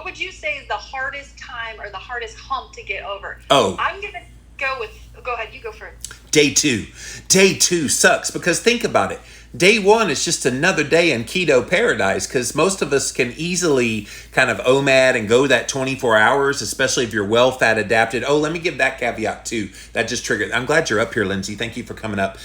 would you say is the hardest time or the hardest hump to get over? Oh, I'm going to go ahead, you go first. Day two. Day two sucks because think about it. Day one is just another day in keto paradise because most of us can easily kind of OMAD and go that 24 hours, especially if you're well fat adapted. Oh, let me give that caveat too. That just triggered. I'm glad you're up here, Lindsay. Thank you for coming up.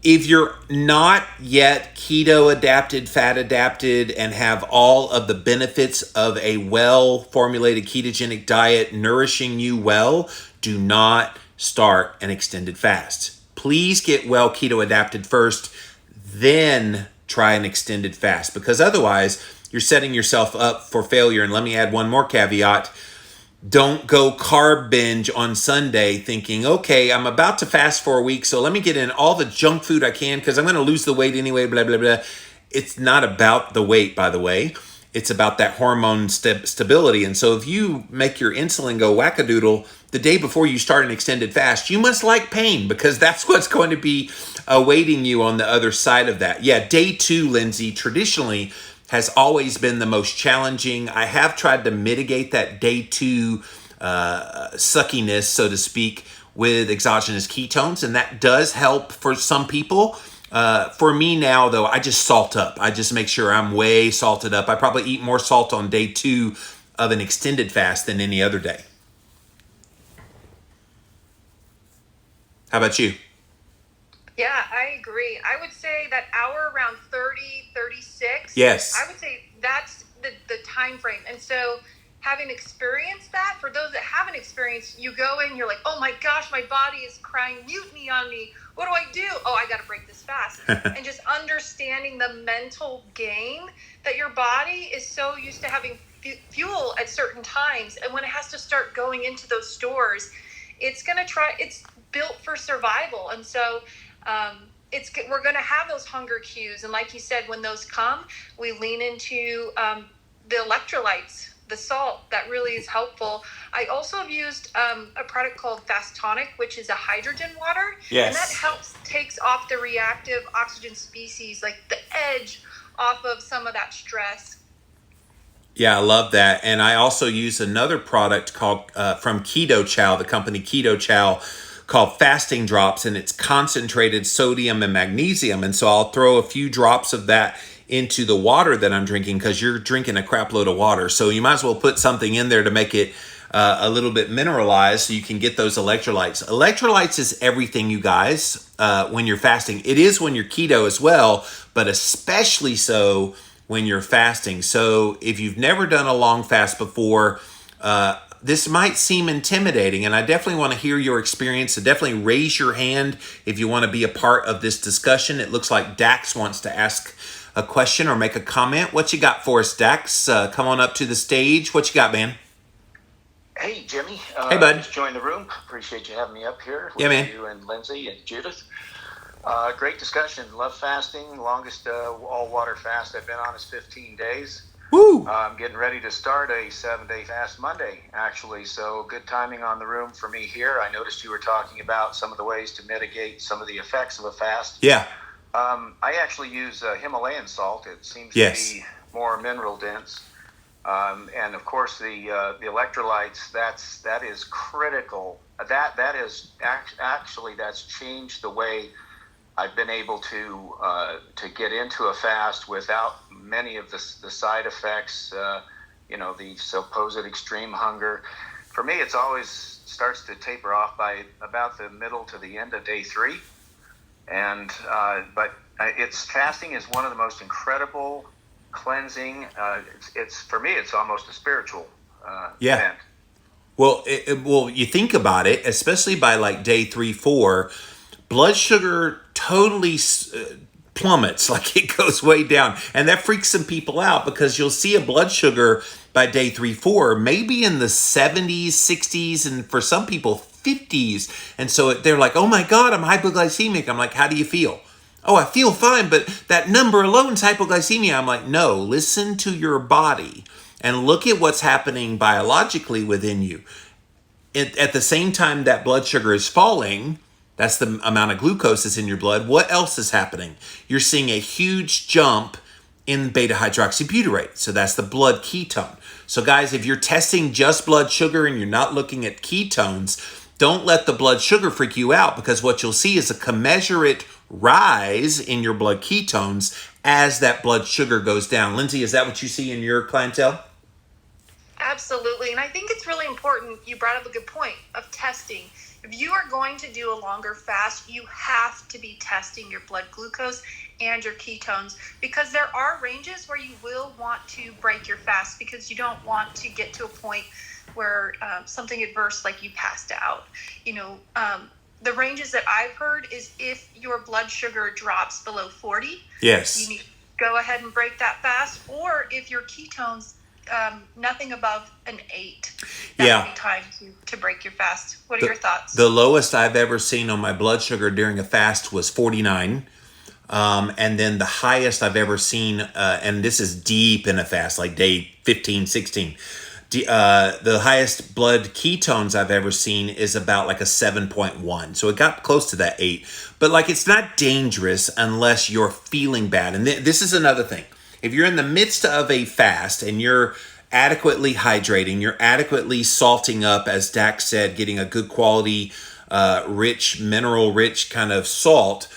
If you're not yet keto adapted, fat adapted, and have all of the benefits of a well formulated ketogenic diet nourishing you well, do not start an extended fast. Please get well keto adapted first, then try an extended fast, because otherwise you're setting yourself up for failure. And let me add one more caveat. Don't go carb binge on Sunday thinking, okay, I'm about to fast for a week, so let me get in all the junk food I can because I'm going to lose the weight anyway, blah, blah, blah. It's not about the weight, by the way. It's about that hormone stability. And so if you make your insulin go wackadoodle the day before you start an extended fast, you must like pain because that's what's going to be awaiting you on the other side of that. Yeah, day two, Lindsay, traditionally has always been the most challenging. I have tried to mitigate that day two suckiness, so to speak, with exogenous ketones, and that does help for some people. For me now, though, I just salt up. I just make sure I'm way salted up. I probably eat more salt on day two of an extended fast than any other day. How about you? Yeah, I agree. I would say that hour around 30, 36. Yes. I would say that's the time frame. And so having experienced that, for those that haven't experienced, you go in, you're like, oh my gosh, my body is crying mutiny on me. What do I do? Oh, I got to break this fast. And just understanding the mental game that your body is so used to having fuel at certain times. And when it has to start going into those stores, it's built for survival. And so we're going to have those hunger cues. And like you said, when those come, we lean into the electrolytes, the salt. That really is helpful. I also have used a product called Fast Tonic, which is a hydrogen water. Yes. And that takes off the reactive oxygen species, like the edge off of some of that stress. Yeah, I love that. And I also use another product called from Keto Chow, the company Keto Chow, called Fasting Drops, and it's concentrated sodium and magnesium. And so I'll throw a few drops of that into the water that I'm drinking because you're drinking a crap load of water. So you might as well put something in there to make it a little bit mineralized so you can get those electrolytes. Electrolytes is everything, you guys, when you're fasting. It is when you're keto as well, but especially so when you're fasting. So if you've never done a long fast before, this might seem intimidating, and I definitely want to hear your experience. So definitely raise your hand if you want to be a part of this discussion. It looks like Dax wants to ask a question or make a comment. What you got for us, Dax? Come on up to the stage. What you got, man? Hey, Jimmy. Hey, bud. Just joined the room. Appreciate you having me up here with Yeah, man. you and Lindsay and Judith. Great discussion. Love fasting. Longest all-water fast I've been on is 15 days. Woo! I'm getting ready to start a 7-day fast Monday, actually. So good timing on the room for me here. I noticed you were talking about some of the ways to mitigate some of the effects of a fast. Yeah. I actually use Himalayan salt. It seems Yes. to be more mineral dense. And of course the electrolytes, that is critical. That is actually that's changed the way I've been able to get into a fast without many of the side effects, the supposed extreme hunger. For me, it's always starts to taper off by about the middle to the end of day 3. And but fasting is one of the most incredible cleansing. It's for me, it's almost a spiritual event. Well, you think about it, especially by like day 3, 4, blood sugar totally plummets, like it goes way down. And that freaks some people out because you'll see a blood sugar by day 3, 4, maybe in the 70s, 60s, and for some people 50s. And so they're like, oh my God, I'm hypoglycemic. I'm like, how do you feel? Oh, I feel fine, but that number alone is hypoglycemia. I'm like, no, listen to your body and look at what's happening biologically within you. At the same time that blood sugar is falling, that's the amount of glucose that's in your blood. What else is happening? You're seeing a huge jump in beta hydroxybutyrate. So that's the blood ketone. So guys, if you're testing just blood sugar and you're not looking at ketones, don't let the blood sugar freak you out, because what you'll see is a commensurate rise in your blood ketones as that blood sugar goes down. Lindsay, is that what you see in your clientele? Absolutely. And I think it's really important. You brought up a good point of testing. If you are going to do a longer fast, you have to be testing your blood glucose and your ketones, because there are ranges where you will want to break your fast, because you don't want to get to a point where something adverse, like you passed out. The ranges that I've heard is if your blood sugar drops below 40, yes, you need to go ahead and break that fast. Or if your ketones, nothing above an 8, that would be time to break your fast. What are your thoughts? The lowest I've ever seen on my blood sugar during a fast was 49. And then the highest I've ever seen, and this is deep in a fast, like day 15, 16. The highest blood ketones I've ever seen is about like a 7.1. So it got close to that 8. But like, it's not dangerous unless you're feeling bad. And this is another thing. If you're in the midst of a fast and you're adequately hydrating, you're adequately salting up, as Dax said, getting a good quality, rich, mineral-rich kind of salt,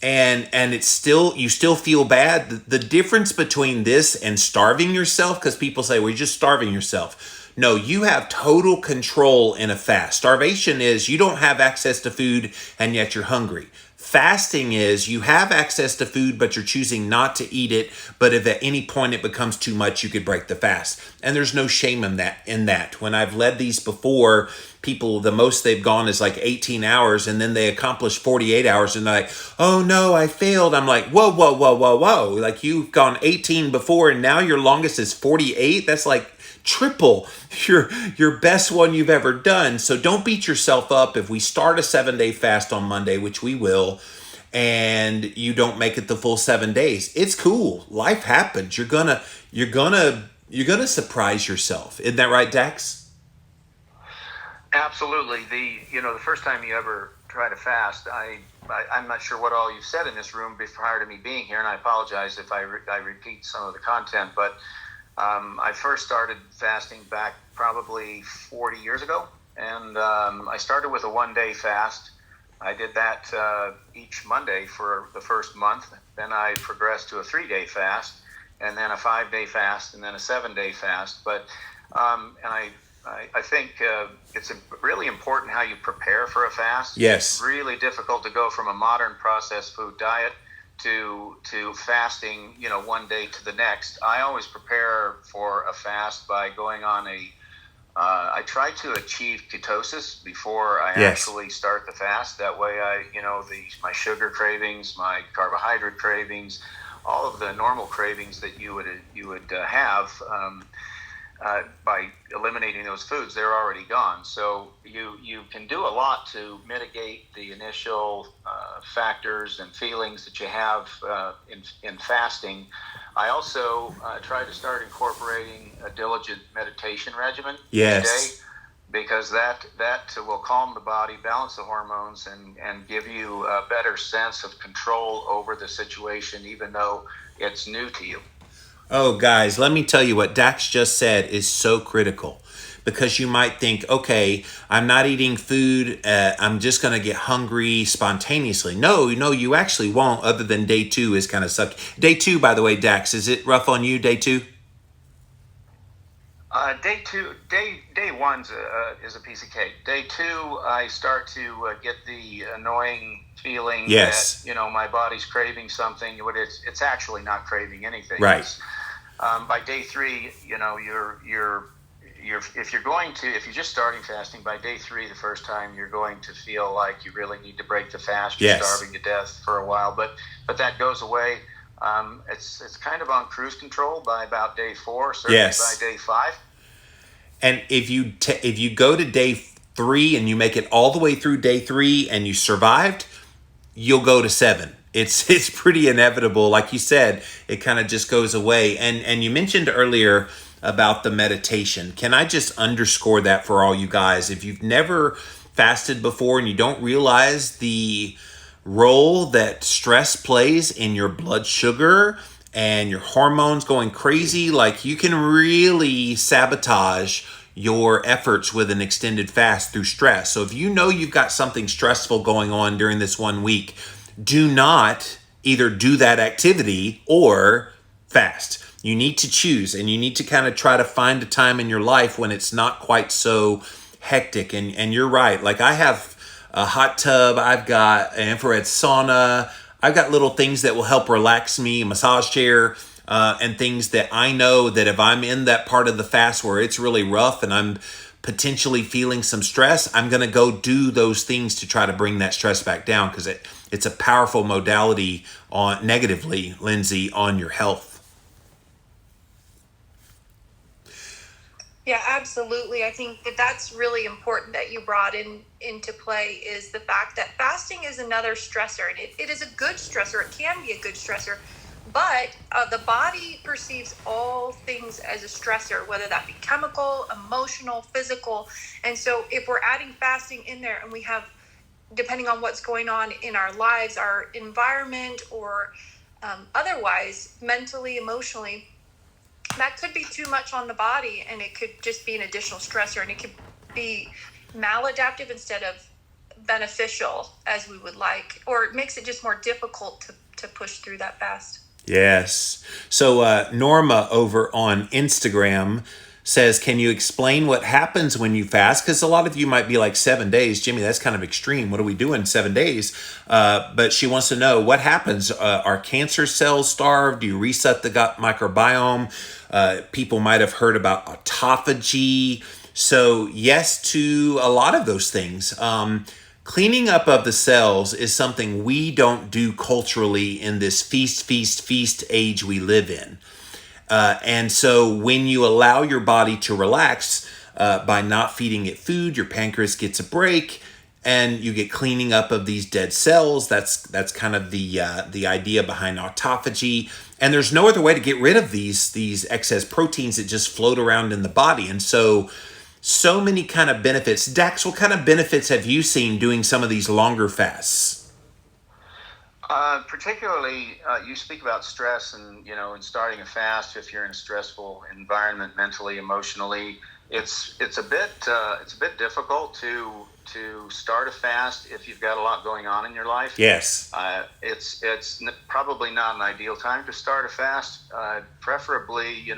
and it's still, you still feel bad. The difference between this and starving yourself, because people say, well, you're just starving yourself. No, you have total control in a fast. Starvation is you don't have access to food and yet you're hungry. Fasting is you have access to food, but you're choosing not to eat it. But if at any point it becomes too much, you could break the fast. And there's no shame in that. When I've led these before, people, the most they've gone is like 18 hours, and then they accomplish 48 hours, and they're like, oh no, I failed. I'm like, whoa. Like, you've gone 18 before, and now your longest is 48. That's like triple your best one you've ever done. So don't beat yourself up if we start a 7-day fast on Monday, which we will, and you don't make it the full 7 days. It's cool. Life happens. You're gonna surprise yourself. Isn't that right, Dax? Absolutely. The first time you ever try to fast, I'm not sure what all you've said in this room prior to me being here, and I apologize if I repeat some of the content, but I first started fasting back probably 40 years ago, and I started with a 1-day fast. I did that each Monday for the first month. Then I progressed to a 3-day fast, and then a 5-day fast, and then a 7-day fast. But and I think it's really important how you prepare for a fast. Yes. It's really difficult to go from a modern processed food diet to fasting, 1 day to the next. I always prepare for a fast by going on I try to achieve ketosis before I actually start the fast. That way my sugar cravings, my carbohydrate cravings, all of the normal cravings that you would have, by eliminating those foods, they're already gone. So you can do a lot to mitigate the initial factors and feelings that you have in fasting. I also try to start incorporating a diligent meditation regimen each day, because that will calm the body, balance the hormones, and give you a better sense of control over the situation, even though it's new to you. Oh, guys, let me tell you what Dax just said is so critical, because you might think, okay, I'm not eating food. I'm just going to get hungry spontaneously. No, you actually won't, other than day 2 is kind of sucky. Day 2, by the way, Dax, is it rough on you, day 2? Day 1 is a piece of cake. Day 2, I start to get the annoying feeling that my body's craving something, but it's actually not craving anything. Right. By day 3, if you're just starting fasting, by day 3, the first time, you're going to feel like you really need to break the fast. You're starving to death for a while, but that goes away. It's kind of on cruise control by about day 4, certainly by day 5. And if you go to day 3 and you make it all the way through day 3 and you survived, you'll go to 7. It's pretty inevitable. Like you said, it kind of just goes away. And you mentioned earlier about the meditation. Can I just underscore that for all you guys? If you've never fasted before and you don't realize the role that stress plays in your blood sugar and your hormones going crazy, like you can really sabotage your efforts with an extended fast through stress. So if you know you've got something stressful going on during this 1 week, do not either do that activity or fast. You need to choose, and you need to kind of try to find a time in your life when it's not quite so hectic. And you're right. Like, I have a hot tub, I've got an infrared sauna, I've got little things that will help relax me, a massage chair, and things that I know that if I'm in that part of the fast where it's really rough and I'm potentially feeling some stress, I'm going to go do those things to try to bring that stress back down, because it's a powerful modality on negatively, Lindsay, on your health. Yeah, absolutely. I think that that's really important that you brought into play, is the fact that fasting is another stressor, and it is a good stressor. It can be a good stressor, but the body perceives all things as a stressor, whether that be chemical, emotional, physical. And so if we're adding fasting in there, and we have, depending on what's going on in our lives, our environment, or otherwise, mentally, emotionally, that could be too much on the body, and it could just be an additional stressor, and it could be maladaptive instead of beneficial as we would like, or it makes it just more difficult to push through that fast. Yes. So Norma over on Instagram says, can you explain what happens when you fast? Because a lot of you might be like, 7 days, Jimmy, that's kind of extreme. What do we do in 7 days? But she wants to know what happens. Are cancer cells starved? Do you reset the gut microbiome? People might have heard about autophagy. So yes to a lot of those things. Cleaning up of the cells is something we don't do culturally in this feast age we live in. And so when you allow your body to relax by not feeding it food, your pancreas gets a break, and you get cleaning up of these dead cells. That's kind of the idea behind autophagy. And there's no other way to get rid of these excess proteins that just float around in the body. And so many kind of benefits. Dax, what kind of benefits have you seen doing some of these longer fasts? Particularly, you speak about stress, and in starting a fast, if you're in a stressful environment, mentally, emotionally, it's a bit difficult to start a fast if you've got a lot going on in your life. Yes. It's probably not an ideal time to start a fast. Preferably,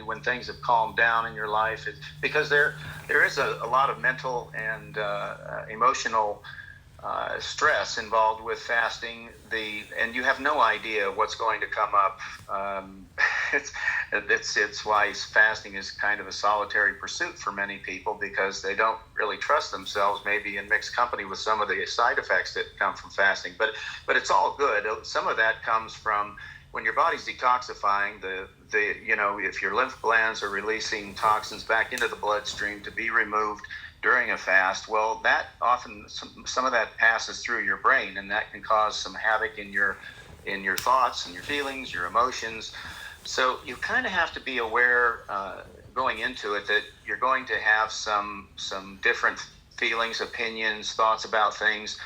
when things have calmed down in your life, because there is a lot of mental and emotional stress involved with fasting, and you have no idea what's going to come up. It's why fasting is kind of a solitary pursuit for many people, because they don't really trust themselves, maybe in mixed company with some of the side effects that come from fasting. But it's all good. Some of that comes from when your body's detoxifying, if your lymph glands are releasing toxins back into the bloodstream to be removed during a fast, well, that often, some of that passes through your brain, and that can cause some havoc in your thoughts and your feelings, your emotions. So you kind of have to be aware going into it that you're going to have some different feelings, opinions, thoughts about things.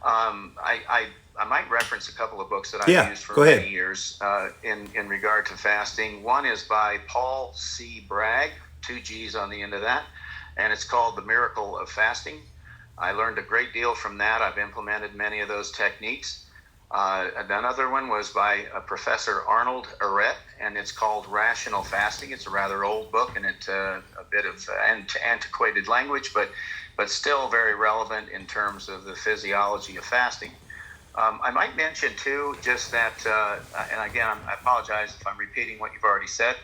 I might reference a couple of books that I've used for many years in regard to fasting. One is by Paul C. Bragg, 2 G's on the end of that, and it's called The Miracle of Fasting. I learned a great deal from that. I've implemented many of those techniques. Another one was by Professor Arnold Arett, and it's called Rational Fasting. It's a rather old book, and it's a bit of antiquated language, but still very relevant in terms of the physiology of fasting. I might mention, too, just that, and again, I apologize if I'm repeating what you've already said.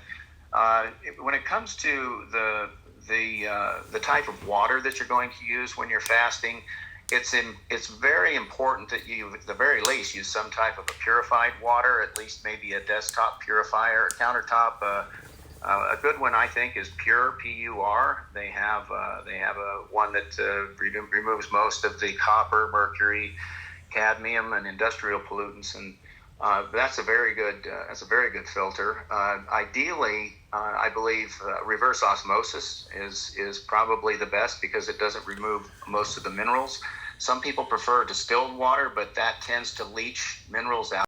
When it comes to the type of water that you're going to use when you're fasting, it's very important that you, at the very least, use some type of a purified water, at least maybe a desktop purifier, a countertop. A good one, I think, is Pure, P-U-R. They have a one that removes most of the copper, mercury, cadmium, and industrial pollutants, and that's a very good filter. Ideally, I believe reverse osmosis is probably the best, because it doesn't remove most of the minerals. Some people prefer distilled water, but that tends to leach minerals out.